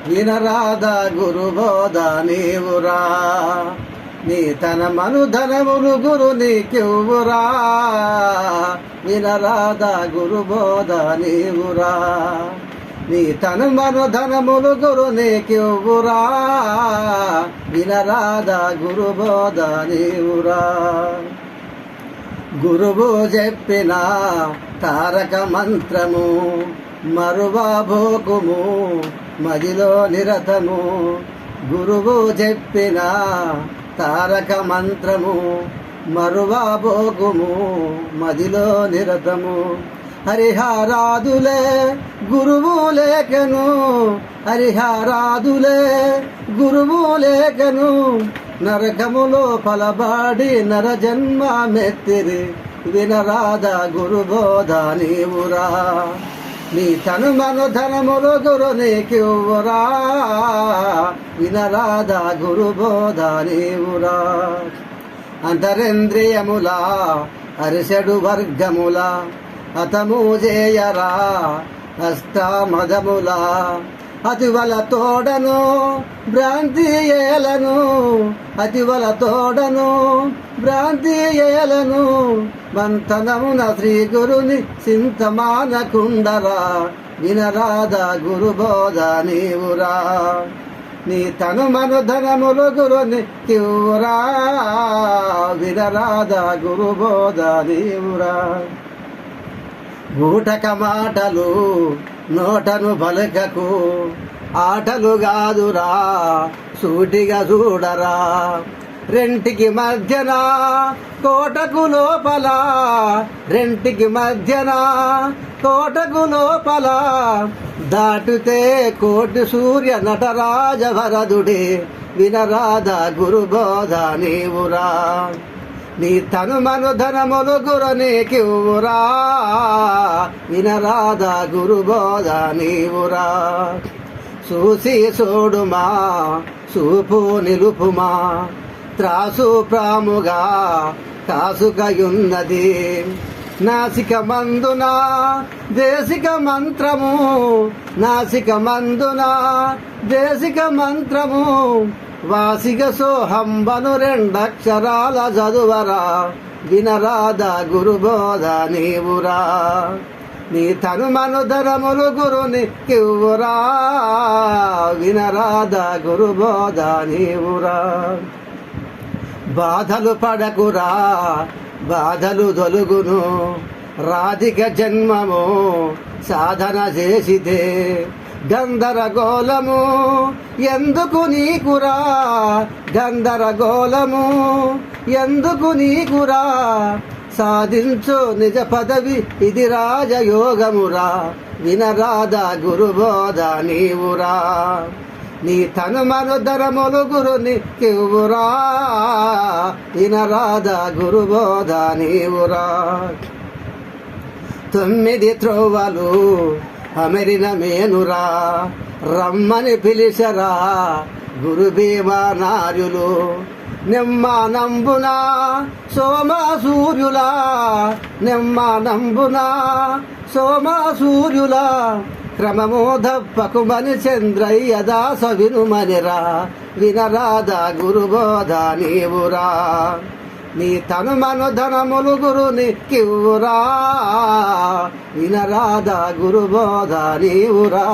వినరాధ గురుబోధ నీవురా, నీ తన మనుధనములు గురు నీకివ్వురా. వినరాధ గురుబోధ నీవురా, నీ తన మనుధనములు గురు నీకివ్వురా. వినరాధ గురుబోధ నీవురా. గురువు చెప్పిన తారక మంత్రము మరువబోకుము మదిలో నిరతము. గురువు చెప్పిన తారక మంత్రము మరువబోకుము మదిలో నిరతము. హరిహరాదులే గురువు లేఖను, హరిహరాదులే గురువు లేఖను. నరకములో పలబాడి నరజన్మ మెత్తిరి. వినరాధ గురుబోధ నీవురా, నీ తను మనుధనములు గురు నీకివ్వురా. వినరాధ గురుబోధ నీవురా. అంతరేంద్రియముల అరిసెడు వర్గముల అతము చేయరా అష్టామదముల. అతివల తోడను భ్రాంతి ఏలను, అతివల తోడను భ్రాంతి ఏలను. మంతనమున శ్రీ గురుని చింతమానకుండరా. వినరాధ గురుబోధ నీవురా, నీ తను మనుధనములు గురుని కివ్వురా. వినరాధ గురుబోధ నీవురా. బూటక మాటలు నోటను పలకకు, ఆటలు కాదురా సూటిగా చూడరా. రెంటికి మధ్యన కోటకు లోపల, రెంటికి మధ్యన కోటకు లోపల. దాటితే కోటి సూర్య నటరాజ భరదుడే. వినరాధ గురుబోధ నీవురా, నీ తను మనుధనములు గురు నీకివ్వురా. వినరాధ గురుబోధ నీవురా. చూసి చూడుమా చూపు నిలుపుమా, త్రాసు ప్రాముగా కాసుకయున్నది. నాసిక మందున దేశిక మంత్రము, నాసిక మందున దేశిక మంత్రము. వాసిక సోహంబను రెండక్షరాల చదువరా. వినరాధ గురుబోధ నీవురా, నీ తను మనుధరములు గురుని కివ్వురా. వినరాధ గురుబోధ నీవురా. బాధలు పడకురా బాధలు దొలుగును, రాధిక జన్మము సాధన చేసితే. గంధరగోళము ఎందుకు నీకురా, గంధరగోళము ఎందుకు నీకురా. సాధించు నిజ పదవి ఇది రాజయోగమురా. వినరాధ గురుబోధ నీవురా, నీ తను మనుధరములు గురుని కివ్వురా. వినరాధ గురుబోధ నీవురా. 9 త్రోవలు అమెరిన మేనురా, రమ్మని పిలిచరా గురు భీమా నార్యులు. నెమ్మానంబున సోమ సూర్యులా, నెమ్మానంబున సోమ సూర్యులా. క్రమము దప్పకుమని చంద్రయ్య దాస వినుమనిరా. వినరాధ గురుబోధ నీవురా, నీ తను మనుధనములు గురుని కివ్వురా. వినరాధ గురుబోధ నీవురా.